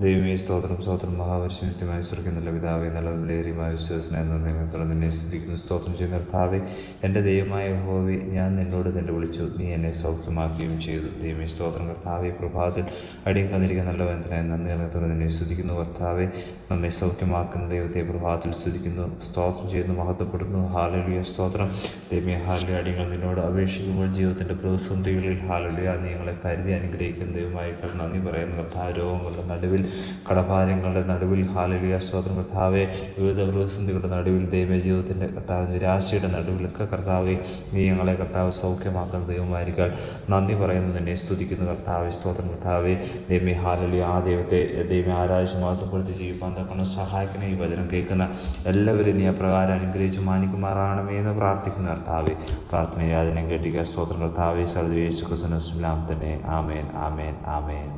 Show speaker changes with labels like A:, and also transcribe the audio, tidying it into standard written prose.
A: ദൈവമേ സ്തോത്രം സ്തോത്രം മഹാപരിശുദ്ധമായ സ്വർഗീയ പിതാവേ നല്ല വിലയേറിയമായ വിശ്വാസന എന്ന നിയമത്തോളം നിന്നെ സ്തുതിക്കുന്നു. സ്തോത്രം ചെയ്യുന്ന കർത്താവേ, എൻ്റെ ദൈവമായ യഹോവേ, ഞാൻ നിന്നോട് തന്നെ വിളിച്ചു, നീ എന്നെ സൗഖ്യമാക്കുകയും ചെയ്തു. ദൈവമേ സ്തോത്രം കർത്താവേ, പ്രഭാതത്തിൽ അടിയും കന്നിരിക്കുന്ന നല്ല വേദനയായ നന്ദി നിയമത്തോടെ നിന്നെ സ്തുതിക്കുന്നു. കർത്താവേ, നമ്മെ സൗഖ്യമാക്കുന്ന ദൈവത്തെ പ്രഭാതത്തിൽ സ്തുതിക്കുന്നു, സ്തോത്രം ചെയ്യുന്നു, മഹത്വപ്പെടുന്നു. ഹാലലുയ സ്തോത്രം. ദൈവമേ ഹാലലുയ, അടിയങ്ങൾ നിന്നോട് അപേക്ഷിക്കുമ്പോൾ ജീവിതത്തിൻ്റെ പ്രതിസന്ധികളിൽ ഹാലലുയ നീ ഞങ്ങളെ കരുതി അനുഗ്രഹിക്കുന്ന ദൈവമായി നന്ദി പറയുന്നു. കർത്താവ്, രോഗങ്ങളുടെ നടുവിൽ, കടഭാരങ്ങളുടെ നടുവിൽ ഹാലലുയ സ്തോത്രം കർത്താവെ, വിവിധ പ്രതിസന്ധികളുടെ നടുവിൽ, ദൈവ ജീവിതത്തിൻ്റെ കർത്താവ് നിരാശയുടെ നടുവിലൊക്കെ കർത്താവെ നീ ഞങ്ങളെ കർത്താവ് സൗഖ്യമാക്കുന്ന ദൈവമായിരിക്കാൻ നന്ദി പറയുന്നു, നിന്നെ സ്തുതിക്കുന്നു. കർത്താവെ സ്തോത്രം കർത്താവെ, ദൈവമേ ഹാലലുയ ആ ദൈവത്തെ ദൈവം ആരാധിച്ച് മാസപ്പെടുത്തി ജീവിക്കാൻ തക്കണം സഹായിക്കുന്ന ഈ വചനം കേൾക്കുന്ന എല്ലാവരും നീ അപ്രകാരം അനുഗ്രഹിച്ച് മാനിക്കുമാറാണമേ എന്ന് പ്രാർത്ഥിക്കുന്ന കർത്താവെ, പ്രാർത്ഥന യാതനം കേട്ടിക്കുക. സ്തോത്രം കർത്താവെ, സർവ്വ യേശു ക്രിസ്തുവിൻ നാമത്തിൽ തന്നെ. ആമേൻ, ആമേൻ, ആമേൻ.